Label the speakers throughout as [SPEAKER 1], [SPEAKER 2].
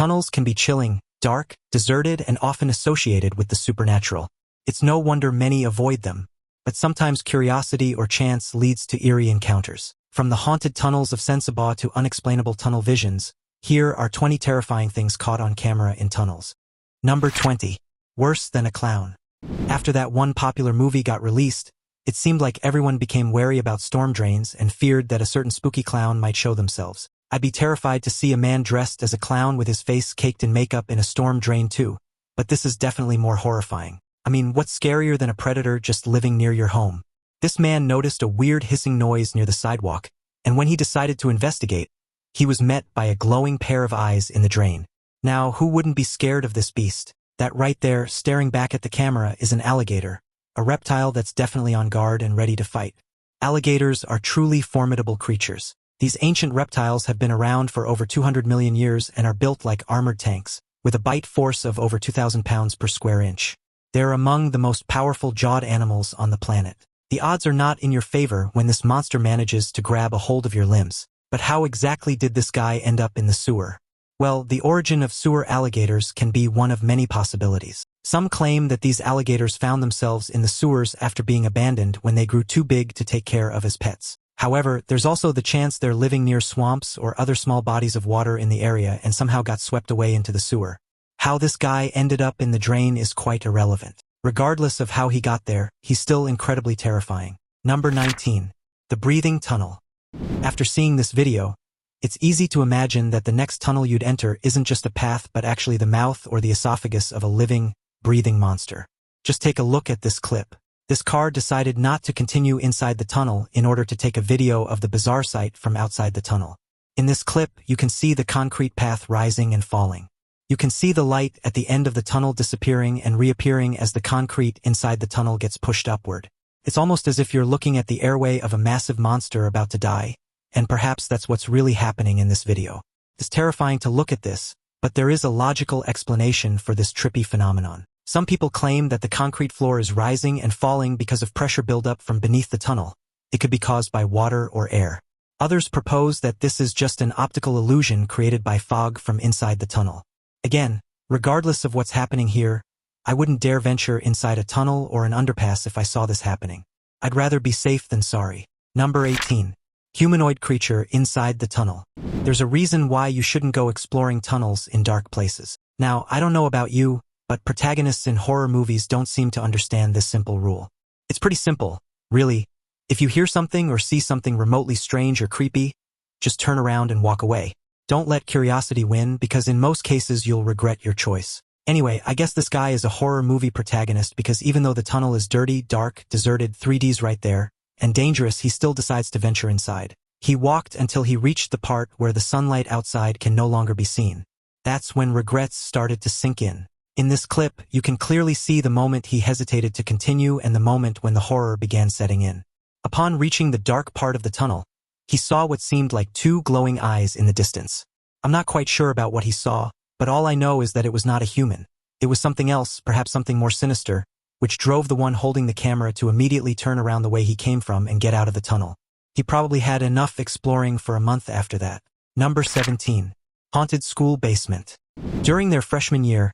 [SPEAKER 1] Tunnels can be chilling, dark, deserted, and often associated with the supernatural. It's no wonder many avoid them. But sometimes curiosity or chance leads to eerie encounters. From the haunted tunnels of Sensabaugh to unexplainable tunnel visions, here are 20 terrifying things caught on camera in tunnels. Number 20. Worse than a clown. After that one popular movie got released, it seemed like everyone became wary about storm drains and feared that a certain spooky clown might show themselves. I'd be terrified to see a man dressed as a clown with his face caked in makeup in a storm drain too, but this is definitely more horrifying. I mean, what's scarier than a predator just living near your home? This man noticed a weird hissing noise near the sidewalk, and when he decided to investigate, he was met by a glowing pair of eyes in the drain. Now, who wouldn't be scared of this beast? That right there, staring back at the camera, is an alligator, a reptile that's definitely on guard and ready to fight. Alligators are truly formidable creatures. These ancient reptiles have been around for over 200 million years and are built like armored tanks, with a bite force of over 2,000 pounds per square inch. They're among the most powerful jawed animals on the planet. The odds are not in your favor when this monster manages to grab a hold of your limbs. But how exactly did this guy end up in the sewer? Well, the origin of sewer alligators can be one of many possibilities. Some claim that these alligators found themselves in the sewers after being abandoned when they grew too big to take care of as pets. However, there's also the chance they're living near swamps or other small bodies of water in the area and somehow got swept away into the sewer. How this guy ended up in the drain is quite irrelevant. Regardless of how he got there, he's still incredibly terrifying. Number 19. The breathing tunnel. After seeing this video, it's easy to imagine that the next tunnel you'd enter isn't just a path but actually the mouth or the esophagus of a living, breathing monster. Just take a look at this clip. This car decided not to continue inside the tunnel in order to take a video of the bizarre sight from outside the tunnel. In this clip, you can see the concrete path rising and falling. You can see the light at the end of the tunnel disappearing and reappearing as the concrete inside the tunnel gets pushed upward. It's almost as if you're looking at the airway of a massive monster about to die, and perhaps that's what's really happening in this video. It's terrifying to look at this, but there is a logical explanation for this trippy phenomenon. Some people claim that the concrete floor is rising and falling because of pressure buildup from beneath the tunnel. It could be caused by water or air. Others propose that this is just an optical illusion created by fog from inside the tunnel. Again, regardless of what's happening here, I wouldn't dare venture inside a tunnel or an underpass if I saw this happening. I'd rather be safe than sorry. Number 18. Humanoid creature inside the tunnel. There's a reason why you shouldn't go exploring tunnels in dark places. Now, I don't know about you, but protagonists in horror movies don't seem to understand this simple rule. It's pretty simple, really. If you hear something or see something remotely strange or creepy, just turn around and walk away. Don't let curiosity win, because in most cases you'll regret your choice. Anyway, I guess this guy is a horror movie protagonist because even though the tunnel is dirty, dark, deserted, 3D's right there, and dangerous, he still decides to venture inside. He walked until he reached the part where the sunlight outside can no longer be seen. That's when regrets started to sink in. In this clip, you can clearly see the moment he hesitated to continue and the moment when the horror began setting in. Upon reaching the dark part of the tunnel, he saw what seemed like two glowing eyes in the distance. I'm not quite sure about what he saw, but all I know is that it was not a human. It was something else, perhaps something more sinister, which drove the one holding the camera to immediately turn around the way he came from and get out of the tunnel. He probably had enough exploring for a month after that. Number 17. Haunted school basement. During their freshman year,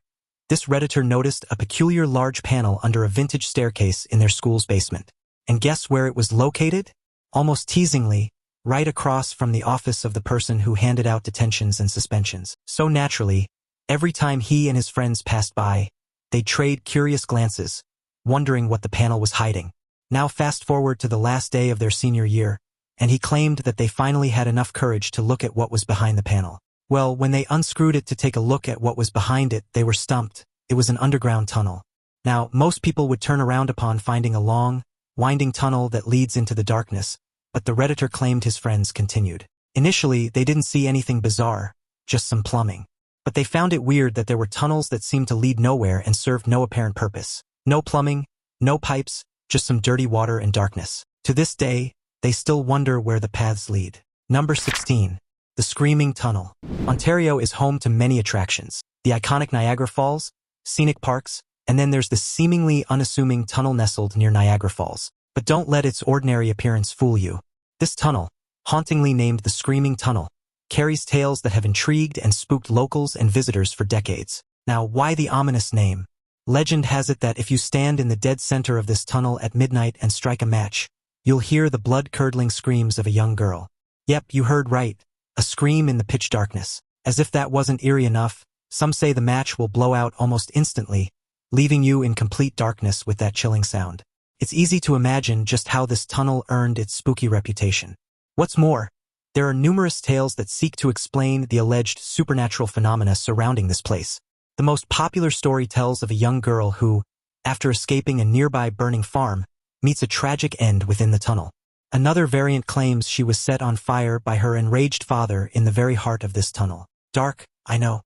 [SPEAKER 1] this Redditor noticed a peculiar large panel under a vintage staircase in their school's basement. And guess where it was located? Almost teasingly, right across from the office of the person who handed out detentions and suspensions. So naturally, every time he and his friends passed by, they'd trade curious glances, wondering what the panel was hiding. Now fast forward to the last day of their senior year, and he claimed that they finally had enough courage to look at what was behind the panel. Well, when they unscrewed it to take a look at what was behind it, they were stumped. It was an underground tunnel. Now, most people would turn around upon finding a long, winding tunnel that leads into the darkness, but the Redditor claimed his friends continued. Initially, they didn't see anything bizarre, just some plumbing. But they found it weird that there were tunnels that seemed to lead nowhere and served no apparent purpose. No plumbing, no pipes, just some dirty water and darkness. To this day, they still wonder where the paths lead. Number 16. The Screaming Tunnel. Ontario is home to many attractions. The iconic Niagara Falls, scenic parks, and then there's the seemingly unassuming tunnel nestled near Niagara Falls. But don't let its ordinary appearance fool you. This tunnel, hauntingly named the Screaming Tunnel, carries tales that have intrigued and spooked locals and visitors for decades. Now, why the ominous name? Legend has it that if you stand in the dead center of this tunnel at midnight and strike a match, you'll hear the blood-curdling screams of a young girl. Yep, you heard right. A scream in the pitch darkness. As if that wasn't eerie enough, some say the match will blow out almost instantly, leaving you in complete darkness with that chilling sound. It's easy to imagine just how this tunnel earned its spooky reputation. What's more, there are numerous tales that seek to explain the alleged supernatural phenomena surrounding this place. The most popular story tells of a young girl who, after escaping a nearby burning farm, meets a tragic end within the tunnel. Another variant claims she was set on fire by her enraged father in the very heart of this tunnel. Dark, I know.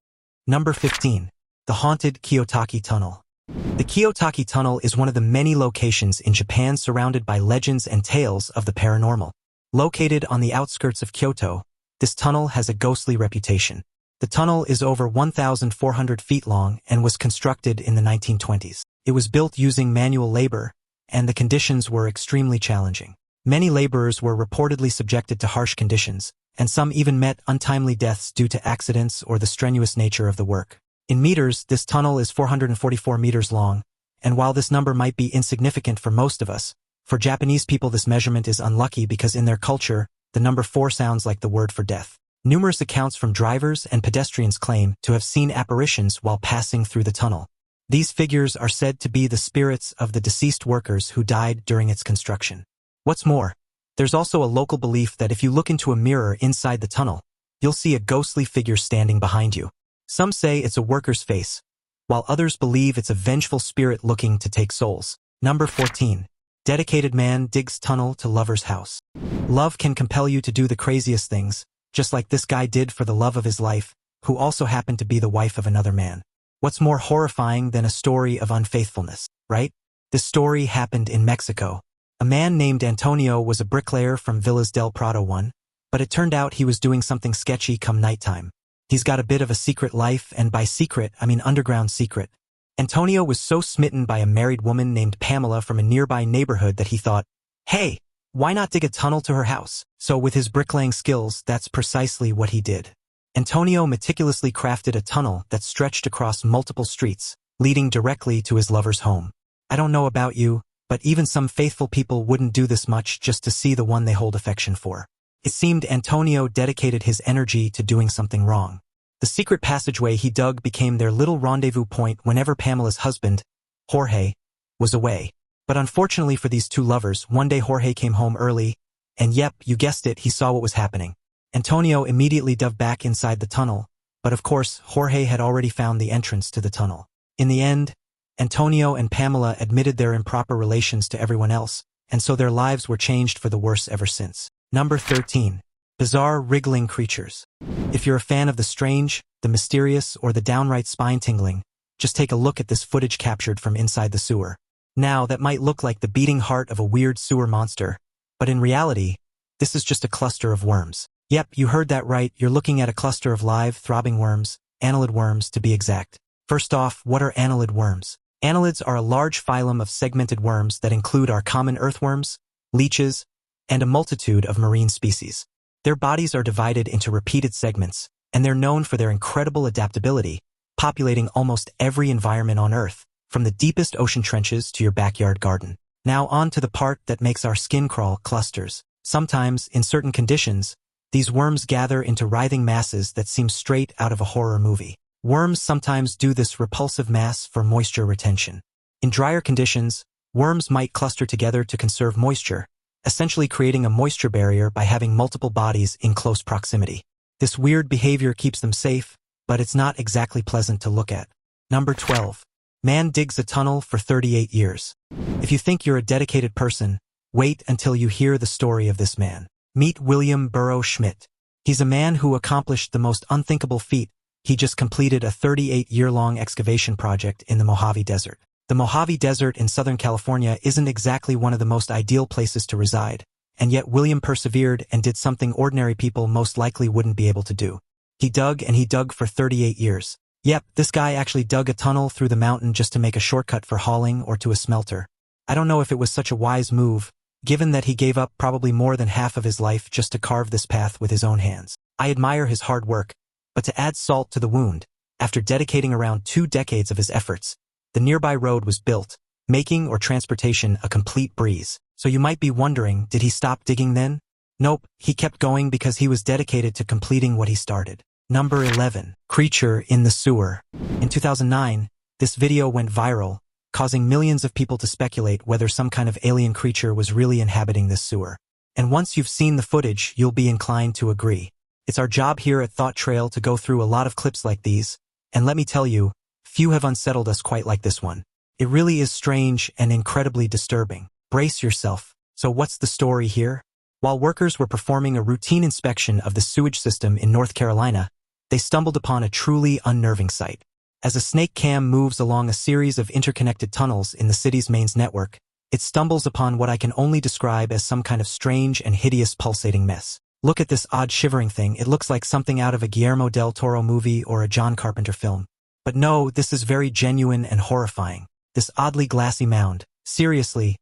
[SPEAKER 1] Number 15. The haunted Kiyotaki Tunnel. The Kiyotaki Tunnel is one of the many locations in Japan surrounded by legends and tales of the paranormal. Located on the outskirts of Kyoto, this tunnel has a ghostly reputation. The tunnel is over 1,400 feet long and was constructed in the 1920s. It was built using manual labor, and the conditions were extremely challenging. Many laborers were reportedly subjected to harsh conditions, and some even met untimely deaths due to accidents or the strenuous nature of the work. In meters, this tunnel is 444 meters long, and while this number might be insignificant for most of us, for Japanese people this measurement is unlucky because in their culture, the number 4 sounds like the word for death. Numerous accounts from drivers and pedestrians claim to have seen apparitions while passing through the tunnel. These figures are said to be the spirits of the deceased workers who died during its construction. What's more, there's also a local belief that if you look into a mirror inside the tunnel, you'll see a ghostly figure standing behind you. Some say it's a worker's face, while others believe it's a vengeful spirit looking to take souls. Number 14. Dedicated man digs tunnel to lover's house. Love can compel you to do the craziest things, just like this guy did for the love of his life, who also happened to be the wife of another man. What's more horrifying than a story of unfaithfulness, right? This story happened in Mexico. A man named Antonio was a bricklayer from Villas del Prado one, but it turned out he was doing something sketchy come nighttime. He's got a bit of a secret life, and by secret, I mean underground secret. Antonio was so smitten by a married woman named Pamela from a nearby neighborhood that he thought, hey, why not dig a tunnel to her house? So with his bricklaying skills, that's precisely what he did. Antonio meticulously crafted a tunnel that stretched across multiple streets, leading directly to his lover's home. I don't know about you, but even some faithful people wouldn't do this much just to see the one they hold affection for. It seemed Antonio dedicated his energy to doing something wrong. The secret passageway he dug became their little rendezvous point whenever Pamela's husband, Jorge, was away. But unfortunately for these two lovers, one day Jorge came home early, and yep, you guessed it, he saw what was happening. Antonio immediately dove back inside the tunnel, but of course, Jorge had already found the entrance to the tunnel. In the end, Antonio and Pamela admitted their improper relations to everyone else, and so their lives were changed for the worse ever since. Number 13. Bizarre wriggling creatures. If you're a fan of the strange, the mysterious, or the downright spine-tingling, just take a look at this footage captured from inside the sewer. Now, that might look like the beating heart of a weird sewer monster, but in reality, this is just a cluster of worms. Yep, you heard that right, you're looking at a cluster of live, throbbing worms, annelid worms to be exact. First off, what are annelid worms? Annelids are a large phylum of segmented worms that include our common earthworms, leeches, and a multitude of marine species. Their bodies are divided into repeated segments, and they're known for their incredible adaptability, populating almost every environment on Earth, from the deepest ocean trenches to your backyard garden. Now on to the part that makes our skin crawl, clusters. Sometimes, in certain conditions, these worms gather into writhing masses that seem straight out of a horror movie. Worms sometimes do this repulsive mass for moisture retention. In drier conditions, worms might cluster together to conserve moisture, essentially creating a moisture barrier by having multiple bodies in close proximity. This weird behavior keeps them safe, but it's not exactly pleasant to look at. Number 12. Man digs a tunnel for 38 years. If you think you're a dedicated person, wait until you hear the story of this man. Meet William Burrow Schmidt. He's a man who accomplished the most unthinkable feat. He just completed a 38-year-long excavation project in the Mojave Desert. The Mojave Desert in Southern California isn't exactly one of the most ideal places to reside, and yet William persevered and did something ordinary people most likely wouldn't be able to do. He dug and he dug for 38 years. Yep, this guy actually dug a tunnel through the mountain just to make a shortcut for hauling or to a smelter. I don't know if it was such a wise move, given that he gave up probably more than half of his life just to carve this path with his own hands. I admire his hard work, but to add salt to the wound, after dedicating around 2 decades of his efforts, the nearby road was built, making or transportation a complete breeze. So you might be wondering, did he stop digging then? Nope, he kept going because he was dedicated to completing what he started. Number 11. Creature in the sewer. In 2009, this video went viral, causing millions of people to speculate whether some kind of alien creature was really inhabiting this sewer. And once you've seen the footage, you'll be inclined to agree. It's our job here at Thought Trail to go through a lot of clips like these, and let me tell you, few have unsettled us quite like this one. It really is strange and incredibly disturbing. Brace yourself. So what's the story here? While workers were performing a routine inspection of the sewage system in North Carolina, they stumbled upon a truly unnerving sight. As a snake cam moves along a series of interconnected tunnels in the city's mains network, it stumbles upon what I can only describe as some kind of strange and hideous pulsating mess. Look at this odd shivering thing. It looks like something out of a Guillermo del Toro movie or a John Carpenter film. But no, this is very genuine and horrifying. This oddly glassy mound. Seriously,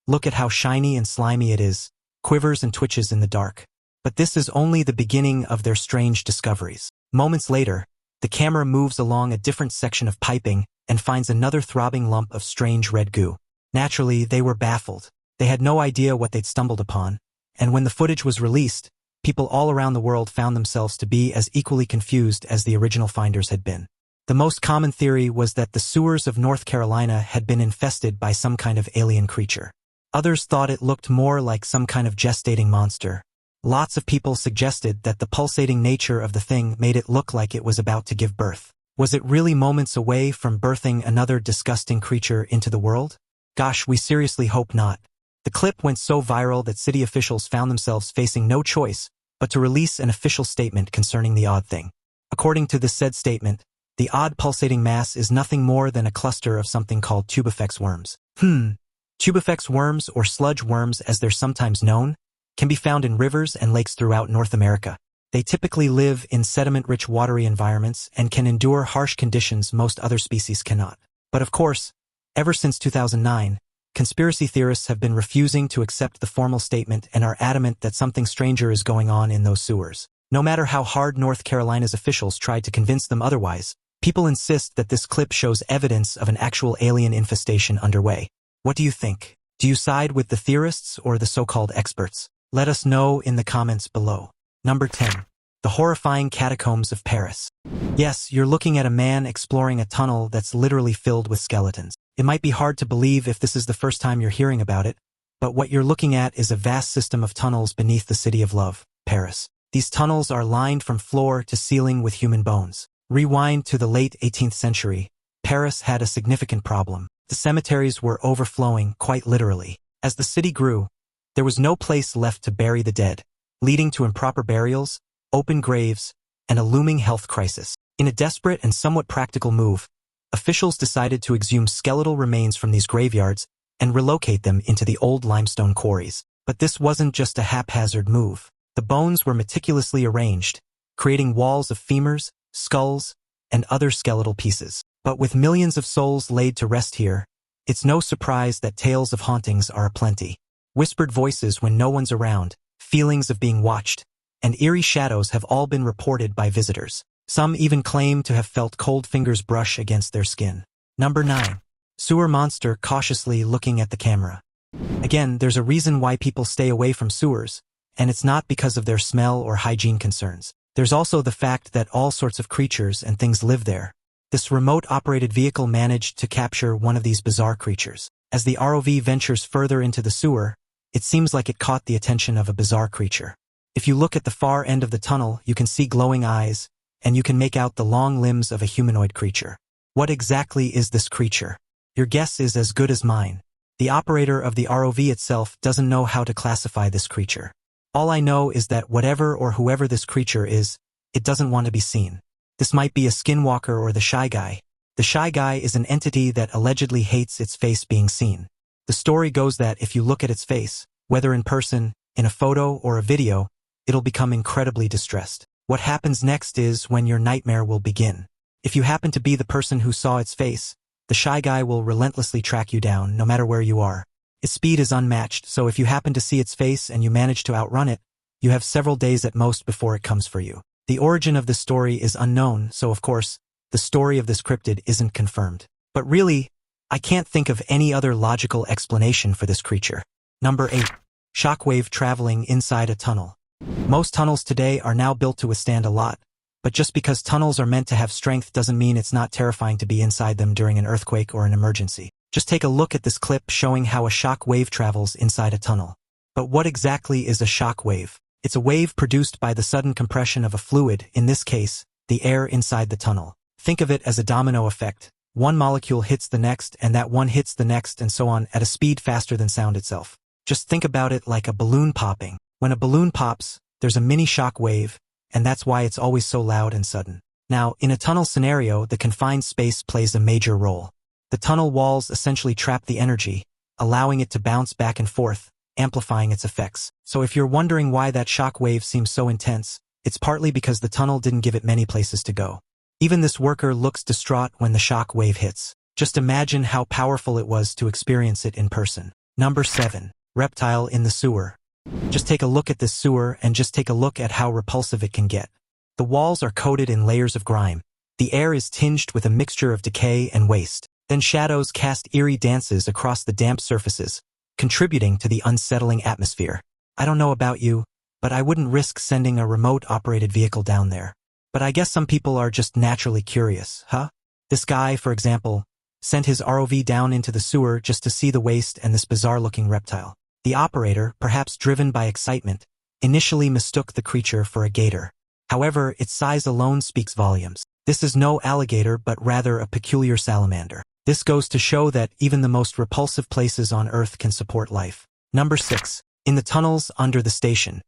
[SPEAKER 1] look at how shiny and slimy it is, quivers and twitches in the dark. But this is only the beginning of their strange discoveries. Moments later, the camera moves along a different section of piping and finds another throbbing lump of strange red goo. Naturally, they were baffled. They had no idea what they'd stumbled upon, and when the footage was released, people all around the world found themselves to be as equally confused as the original finders had been. The most common theory was that the sewers of North Carolina had been infested by some kind of alien creature. Others thought it looked more like some kind of gestating monster. Lots of people suggested that the pulsating nature of the thing made it look like it was about to give birth. Was it really moments away from birthing another disgusting creature into the world? Gosh, we seriously hope not. The clip went so viral that city officials found themselves facing no choice but to release an official statement concerning the odd thing. According to this said statement, the odd pulsating mass is nothing more than a cluster of something called tubifex worms. Tubifex worms, or sludge worms as they're sometimes known, can be found in rivers and lakes throughout North America. They typically live in sediment-rich watery environments and can endure harsh conditions most other species cannot. But of course, ever since 2009, conspiracy theorists have been refusing to accept the formal statement and are adamant that something stranger is going on in those sewers. No matter how hard North Carolina's officials tried to convince them otherwise, people insist that this clip shows evidence of an actual alien infestation underway. What do you think? Do you side with the theorists or the so-called experts? Let us know in the comments below. Number 10. The horrifying catacombs of Paris. Yes, you're looking at a man exploring a tunnel that's literally filled with skeletons. It might be hard to believe if this is the first time you're hearing about it, but what you're looking at is a vast system of tunnels beneath the city of love, Paris. These tunnels are lined from floor to ceiling with human bones. Rewind to the late 18th century, Paris had a significant problem. The cemeteries were overflowing, quite literally. As the city grew, there was no place left to bury the dead, leading to improper burials, open graves, and a looming health crisis. In a desperate and somewhat practical move, officials decided to exhume skeletal remains from these graveyards and relocate them into the old limestone quarries. But this wasn't just a haphazard move. The bones were meticulously arranged, creating walls of femurs, skulls, and other skeletal pieces. But with millions of souls laid to rest here, it's no surprise that tales of hauntings are aplenty. Whispered voices when no one's around, feelings of being watched, and eerie shadows have all been reported by visitors. Some even claim to have felt cold fingers brush against their skin. Number 9. Sewer monster cautiously looking at the camera. Again, there's a reason why people stay away from sewers, and it's not because of their smell or hygiene concerns. There's also the fact that all sorts of creatures and things live there. This remote-operated vehicle managed to capture one of these bizarre creatures. As the ROV ventures further into the sewer, it seems like it caught the attention of a bizarre creature. If you look at the far end of the tunnel, you can see glowing eyes, and you can make out the long limbs of a humanoid creature. What exactly is this creature? Your guess is as good as mine. The operator of the ROV itself doesn't know how to classify this creature. All I know is that whatever or whoever this creature is, it doesn't want to be seen. This might be a skinwalker or the Shy Guy. The Shy Guy is an entity that allegedly hates its face being seen. The story goes that if you look at its face, whether in person, in a photo, or a video, it'll become incredibly distressed. What happens next is when your nightmare will begin. If you happen to be the person who saw its face, the Shy Guy will relentlessly track you down, no matter where you are. Its speed is unmatched, so if you happen to see its face and you manage to outrun it, You have several days at most before it comes for you. The origin of this story is unknown, so of course, the story of this cryptid isn't confirmed. But really, I can't think of any other logical explanation for this creature. Number 8. Shockwave traveling inside a tunnel. Most tunnels today are now built to withstand a lot, but just because tunnels are meant to have strength doesn't mean it's not terrifying to be inside them during an earthquake or an emergency. Just take a look at this clip showing how a shock wave travels inside a tunnel. But what exactly is a shock wave? It's a wave produced by the sudden compression of a fluid, in this case, the air inside the tunnel. Think of it as a domino effect. One molecule hits the next, and that one hits the next, and so on, at a speed faster than sound itself. Just think about it like a balloon popping. When a balloon pops, there's a mini shock wave, and that's why it's always so loud and sudden. Now, in a tunnel scenario, the confined space plays a major role. The tunnel walls essentially trap the energy, allowing it to bounce back and forth, amplifying its effects. So if you're wondering why that shock wave seems so intense, it's partly because the tunnel didn't give it many places to go. Even this worker looks distraught when the shock wave hits. Just imagine how powerful it was to experience it in person. Number 7. Reptile in the sewer. Just take a look at this sewer and just take a look at how repulsive it can get. The walls are coated in layers of grime. The air is tinged with a mixture of decay and waste. Then shadows cast eerie dances across the damp surfaces, contributing to the unsettling atmosphere. I don't know about you, but I wouldn't risk sending a remote-operated vehicle down there. But I guess some people are just naturally curious, huh? This guy, for example, sent his ROV down into the sewer just to see the waste and this bizarre-looking reptile. The operator, perhaps driven by excitement, initially mistook the creature for a gator. However, its size alone speaks volumes. This is no alligator but rather a peculiar salamander. This goes to show that even the most repulsive places on Earth can support life. Number 6. In the tunnels under the station.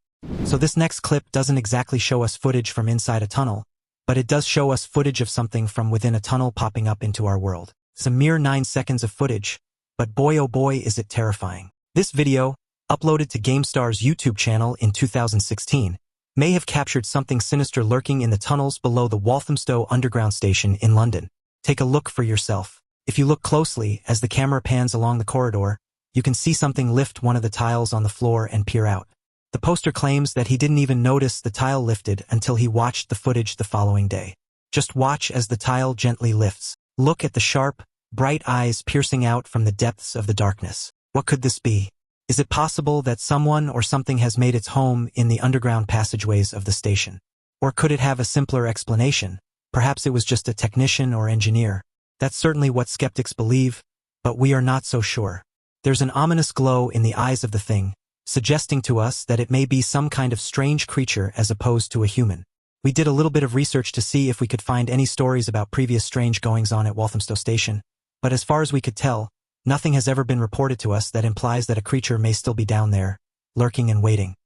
[SPEAKER 1] So this next clip doesn't exactly show us footage from inside a tunnel, but it does show us footage of something from within a tunnel popping up into our world. It's a mere 9 seconds of footage, but boy oh boy is it terrifying. This video, uploaded to GameStar's YouTube channel in 2016, may have captured something sinister lurking in the tunnels below the Walthamstow Underground Station in London. Take a look for yourself. If you look closely, as the camera pans along the corridor, you can see something lift one of the tiles on the floor and peer out. The poster claims that he didn't even notice the tile lifted until he watched the footage the following day. Just watch as the tile gently lifts. Look at the sharp, bright eyes piercing out from the depths of the darkness. What could this be? Is it possible that someone or something has made its home in the underground passageways of the station? Or could it have a simpler explanation? Perhaps it was just a technician or engineer. That's certainly what skeptics believe, but we are not so sure. There's an ominous glow in the eyes of the thing, suggesting to us that it may be some kind of strange creature as opposed to a human. We did a little bit of research to see if we could find any stories about previous strange goings-on at Walthamstow Station, but as far as we could tell, nothing has ever been reported to us that implies that a creature may still be down there, lurking and waiting.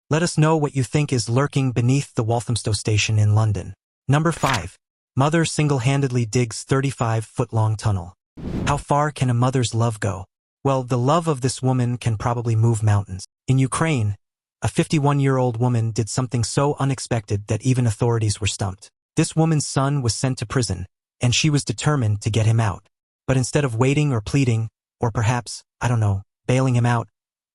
[SPEAKER 1] Let us know what you think is lurking beneath the Walthamstow Station in London. Number 5. Mother single-handedly digs 35-foot-long tunnel. How far can a mother's love go? Well, the love of this woman can probably move mountains. In Ukraine, a 51-year-old woman did something so unexpected that even authorities were stumped. This woman's son was sent to prison, and she was determined to get him out. But instead of waiting or pleading, or perhaps, I don't know, bailing him out,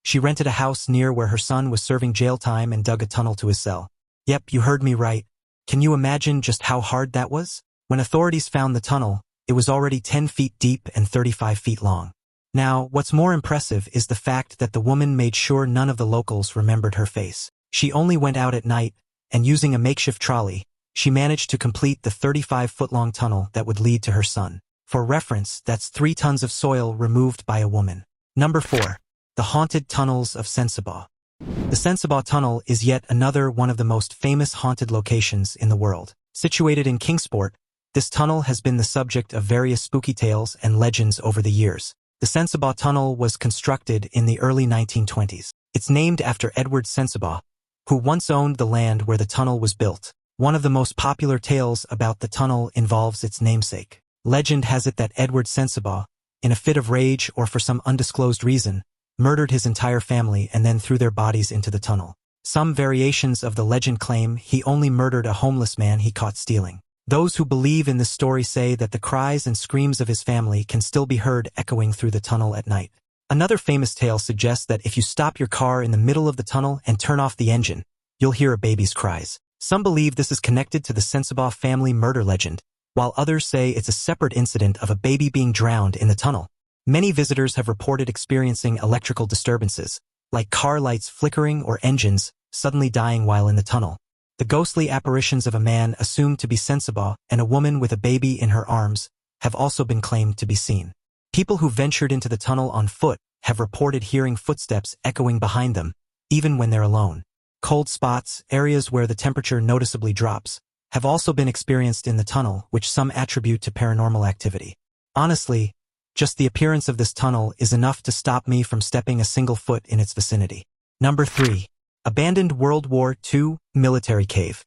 [SPEAKER 1] she rented a house near where her son was serving jail time and dug a tunnel to his cell. Yep, you heard me right. Can you imagine just how hard that was? When authorities found the tunnel, it was already 10 feet deep and 35 feet long. Now, what's more impressive is the fact that the woman made sure none of the locals remembered her face. She only went out at night, and using a makeshift trolley, she managed to complete the 35-foot-long tunnel that would lead to her son. For reference, that's 3 tons of soil removed by a woman. Number 4. The haunted tunnels of Sensabaugh. The Sensabaugh Tunnel is yet another one of the most famous haunted locations in the world. Situated in Kingsport, this tunnel has been the subject of various spooky tales and legends over the years. The Sensabaugh Tunnel was constructed in the early 1920s. It's named after Edward Sensabaugh, who once owned the land where the tunnel was built. One of the most popular tales about the tunnel involves its namesake. Legend has it that Edward Sensabaugh, in a fit of rage or for some undisclosed reason, murdered his entire family and then threw their bodies into the tunnel. Some variations of the legend claim he only murdered a homeless man he caught stealing. Those who believe in this story say that the cries and screams of his family can still be heard echoing through the tunnel at night. Another famous tale suggests that if you stop your car in the middle of the tunnel and turn off the engine, you'll hear a baby's cries. Some believe this is connected to the Sensabaugh family murder legend, while others say it's a separate incident of a baby being drowned in the tunnel. Many visitors have reported experiencing electrical disturbances, like car lights flickering or engines suddenly dying while in the tunnel. The ghostly apparitions of a man assumed to be Sensabaugh and a woman with a baby in her arms have also been claimed to be seen. People who ventured into the tunnel on foot have reported hearing footsteps echoing behind them, even when they're alone. Cold spots, areas where the temperature noticeably drops, have also been experienced in the tunnel, which some attribute to paranormal activity. Honestly, just the appearance of this tunnel is enough to stop me from stepping a single foot in its vicinity. Number 3. Abandoned World War II military cave.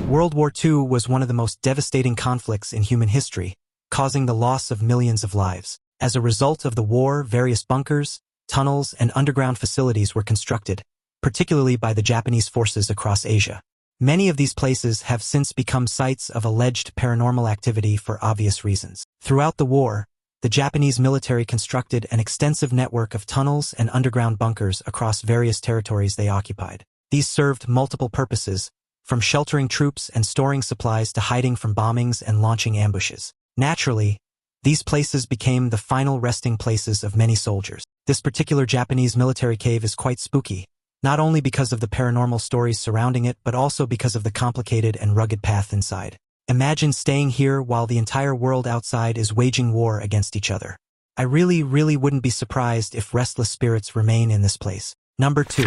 [SPEAKER 1] World War II was one of the most devastating conflicts in human history, causing the loss of millions of lives. As a result of the war, various bunkers, tunnels, and underground facilities were constructed, particularly by the Japanese forces across Asia. Many of these places have since become sites of alleged paranormal activity for obvious reasons. Throughout the war, the Japanese military constructed an extensive network of tunnels and underground bunkers across various territories they occupied. These served multiple purposes, from sheltering troops and storing supplies to hiding from bombings and launching ambushes. Naturally, these places became the final resting places of many soldiers. This particular Japanese military cave is quite spooky, not only because of the paranormal stories surrounding it but also because of the complicated and rugged path inside. Imagine staying here while the entire world outside is waging war against each other. I really wouldn't be surprised if restless spirits remain in this place. Number 2.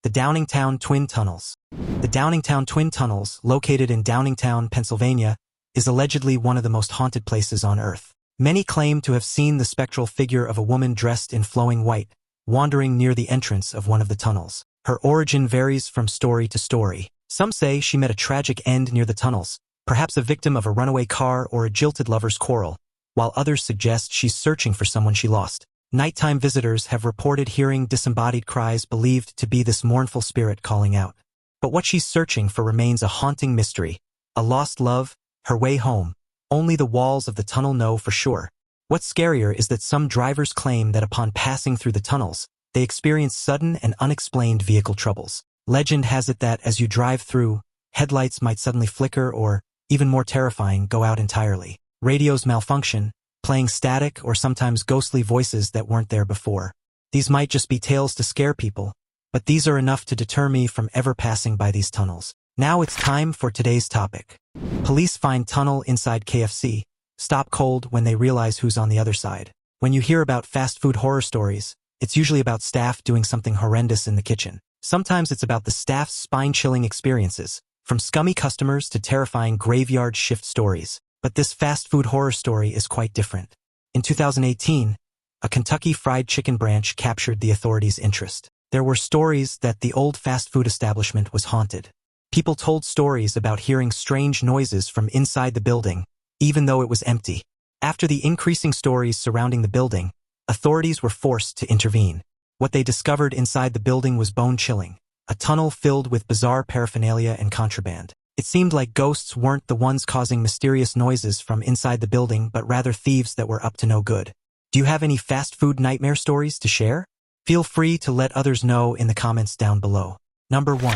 [SPEAKER 1] The Downingtown Twin Tunnels. The Downingtown Twin Tunnels, located in Downingtown, Pennsylvania, is allegedly one of the most haunted places on Earth. Many claim to have seen the spectral figure of a woman dressed in flowing white, wandering near the entrance of one of the tunnels. Her origin varies from story to story. Some say she met a tragic end near the tunnels, perhaps a victim of a runaway car or a jilted lover's quarrel, while others suggest she's searching for someone she lost. Nighttime visitors have reported hearing disembodied cries believed to be this mournful spirit calling out. But what she's searching for remains a haunting mystery, a lost love, her way home. Only the walls of the tunnel know for sure. What's scarier is that some drivers claim that upon passing through the tunnels, they experience sudden and unexplained vehicle troubles. Legend has it that as you drive through, headlights might suddenly flicker or, even more terrifying, go out entirely. Radios malfunction, playing static or sometimes ghostly voices that weren't there before. These might just be tales to scare people, but these are enough to deter me from ever passing by these tunnels. Now it's time for today's topic. Police find tunnel inside KFC, stop cold when they realize who's on the other side. When you hear about fast food horror stories, it's usually about staff doing something horrendous in the kitchen. Sometimes it's about the staff's spine-chilling experiences, from scummy customers to terrifying graveyard shift stories. But this fast food horror story is quite different. In 2018, a Kentucky Fried Chicken branch captured the authorities' interest. There were stories that the old fast food establishment was haunted. People told stories about hearing strange noises from inside the building, even though it was empty. After the increasing stories surrounding the building, authorities were forced to intervene. What they discovered inside the building was bone-chilling, a tunnel filled with bizarre paraphernalia and contraband. It seemed like ghosts weren't the ones causing mysterious noises from inside the building, but rather thieves that were up to no good. Do you have any fast food nightmare stories to share? Feel free to let others know in the comments down below. Number 1.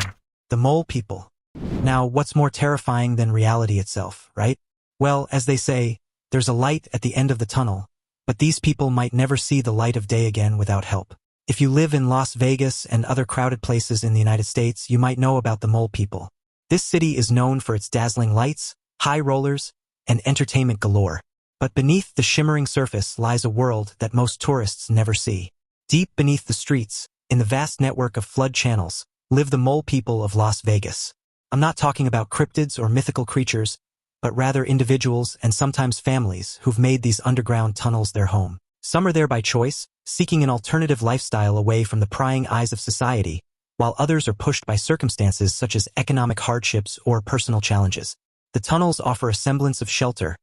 [SPEAKER 1] The Mole People. Now, what's more terrifying than reality itself, right? Well, as they say, there's a light at the end of the tunnel, but these people might never see the light of day again without help. If you live in Las Vegas and other crowded places in the United States, you might know about the Mole People. This city is known for its dazzling lights, high rollers, and entertainment galore. But beneath the shimmering surface lies a world that most tourists never see. Deep beneath the streets, in the vast network of flood channels, live the Mole People of Las Vegas. I'm not talking about cryptids or mythical creatures, but rather individuals and sometimes families who've made these underground tunnels their home. Some are there by choice, seeking an alternative lifestyle away from the prying eyes of society, while others are pushed by circumstances such as economic hardships or personal challenges. The tunnels offer a semblance of shelter,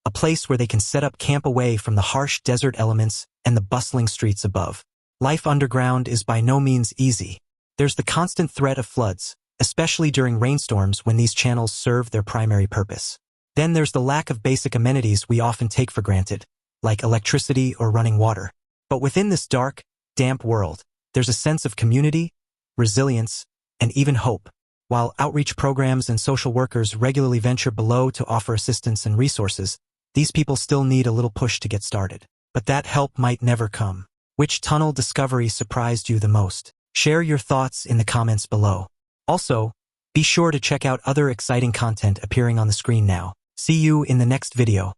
[SPEAKER 1] a place where they can set up camp away from the harsh desert elements and the bustling streets above. Life underground is by no means easy. There's the constant threat of floods, especially during rainstorms when these channels serve their primary purpose. Then there's the lack of basic amenities we often take for granted, like electricity or running water. But within this dark, damp world, there's a sense of community, resilience, and even hope. While outreach programs and social workers regularly venture below to offer assistance and resources, these people still need a little push to get started. But that help might never come. Which tunnel discovery surprised you the most? Share your thoughts in the comments below. Also, be sure to check out other exciting content appearing on the screen now. See you in the next video.